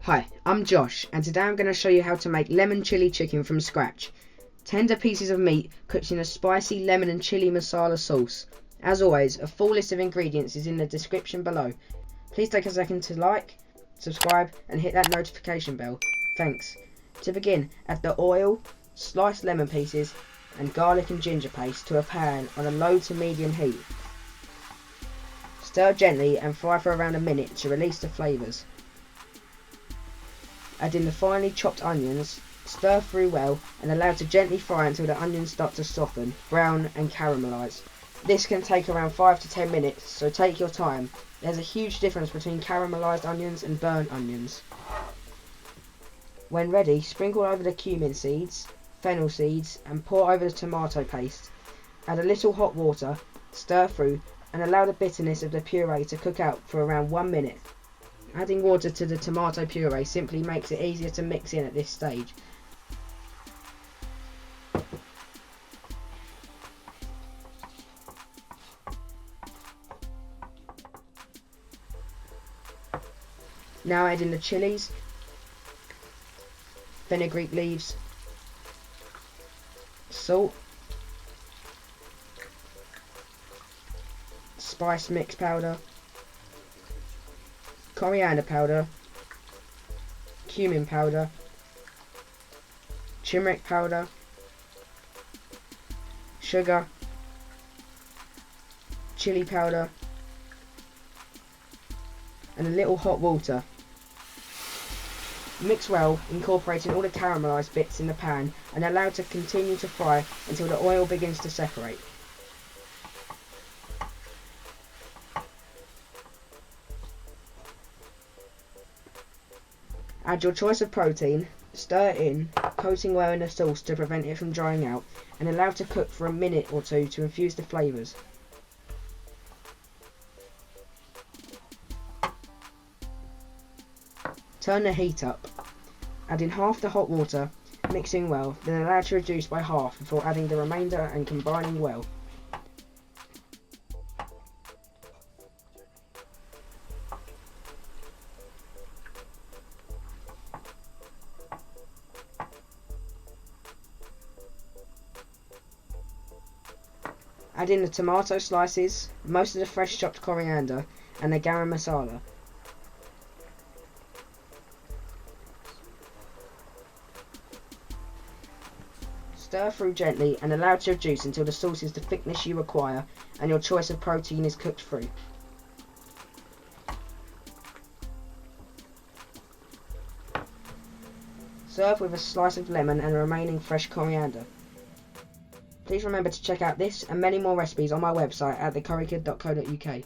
Hi, I'm Josh, and today I'm going to show you how to make lemon chili chicken from scratch. Tender pieces of meat cooked in a spicy lemon and chili masala sauce. As always, a full list of ingredients is in the description below. Please take a second to like, subscribe and hit that notification bell. Thanks. To begin, add the oil, sliced lemon pieces and garlic and ginger paste to a pan on a low to medium heat. Stir gently and fry for around a minute to release the flavours. Add in the finely chopped onions, stir through well and allow to gently fry until the onions start to soften, brown and caramelise. This can take around 5 to 10 minutes, so take your time. There's a huge difference between caramelised onions and burnt onions. When ready, sprinkle over the cumin seeds, fennel seeds and pour over the tomato paste. Add a little hot water, stir through and allow the bitterness of the puree to cook out for around 1 minute. Adding water to the tomato puree simply makes it easier to mix in at this stage. Now add in the chillies, fenugreek leaves, salt, spice mix powder, coriander powder, cumin powder, turmeric powder, sugar, chili powder and a little hot water. Mix well, incorporating all the caramelised bits in the pan and allow to continue to fry until the oil begins to separate. Add your choice of protein, stir it in, coating well in the sauce to prevent it from drying out, and allow to cook for a minute or two to infuse the flavours. Turn the heat up. Add in half the hot water, mixing well, then allow to reduce by half before adding the remainder and combining well. Add in the tomato slices, most of the fresh chopped coriander and the garam masala. Stir through gently and allow to reduce until the sauce is the thickness you require and your choice of protein is cooked through. Serve with a slice of lemon and remaining fresh coriander. Please remember to check out this and many more recipes on my website at thecurrykid.co.uk.